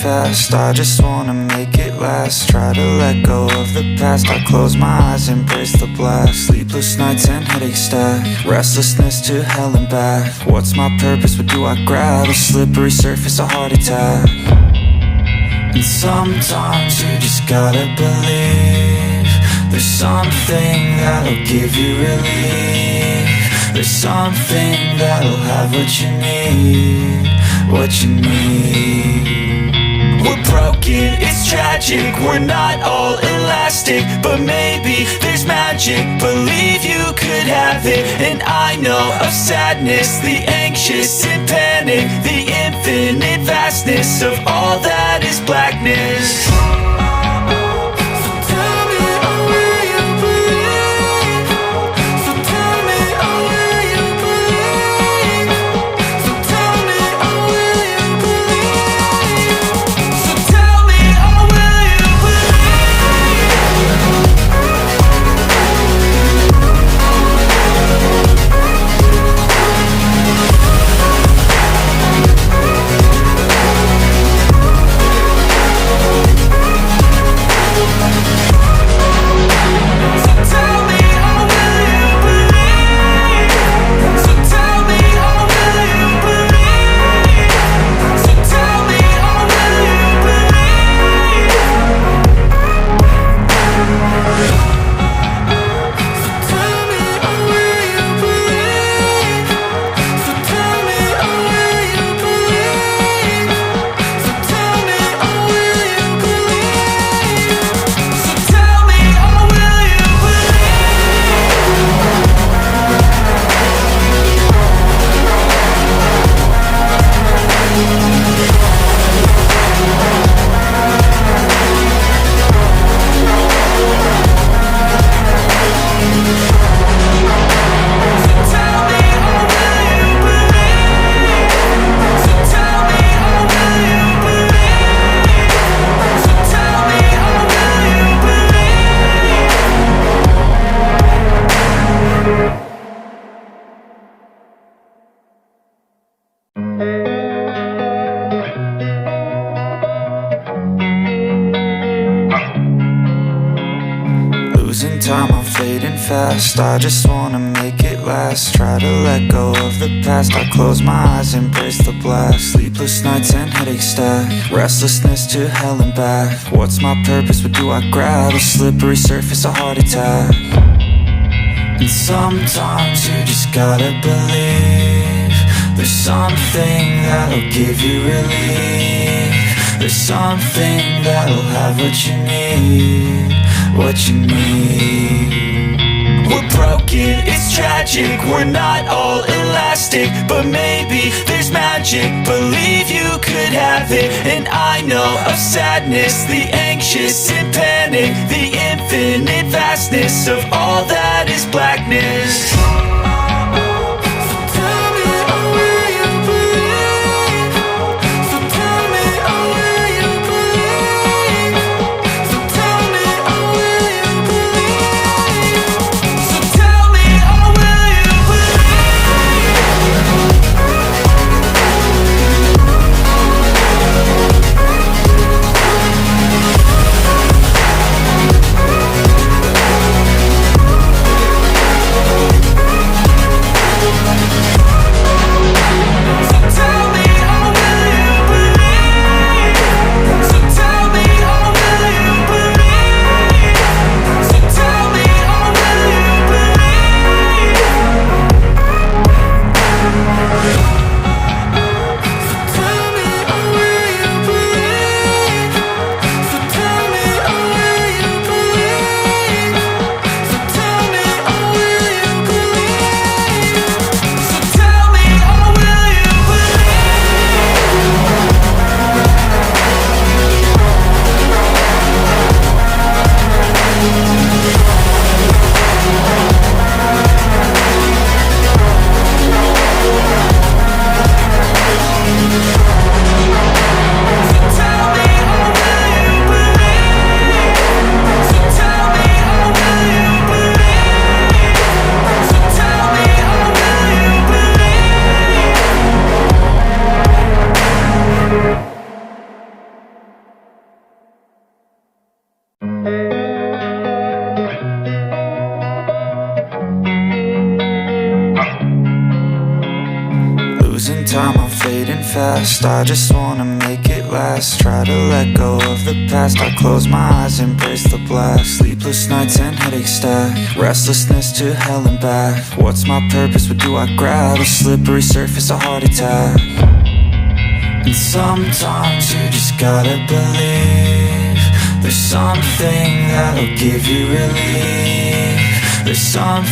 fast. I just wanna make it last. Try to let go of the past. I close my eyes, embrace the blast. Sleepless nights and headache stack. Restlessness to hell and back. What's my purpose? What do I grab? A slippery surface, a heart attack. And sometimes you just gotta believe there's something that'll give you relief. There's something that'll have what you need, what you need. We're broken, it's tragic, we're not all elastic, but maybe there's magic, believe you could have it. And I know of sadness, the anxious and panic, the infinite vastness of all that is blackness. Losing time, I'm fading fast. I just wanna make it last. Try to let go of the past. I close my eyes, embrace the blast. Sleepless nights and headache stack. Restlessness to hell and back. What's my purpose? What do I grab? A slippery surface, a heart attack. And sometimes you just gotta believe there's something that'll give you relief. There's something that'll have what you need, what you need. We're broken, it's tragic, we're not all elastic, but maybe there's magic, believe you could have it. And I know of sadness, the anxious and panic, the infinite vastness of all that is blackness. fast, I just wanna make it last. Try to let go of the past, I close my eyes, embrace the blast. Sleepless nights and headache stack, restlessness to hell and back. What's my purpose, what do I grab? A slippery surface, a heart attack. And sometimes you just gotta believe there's something that'll give you relief. There's something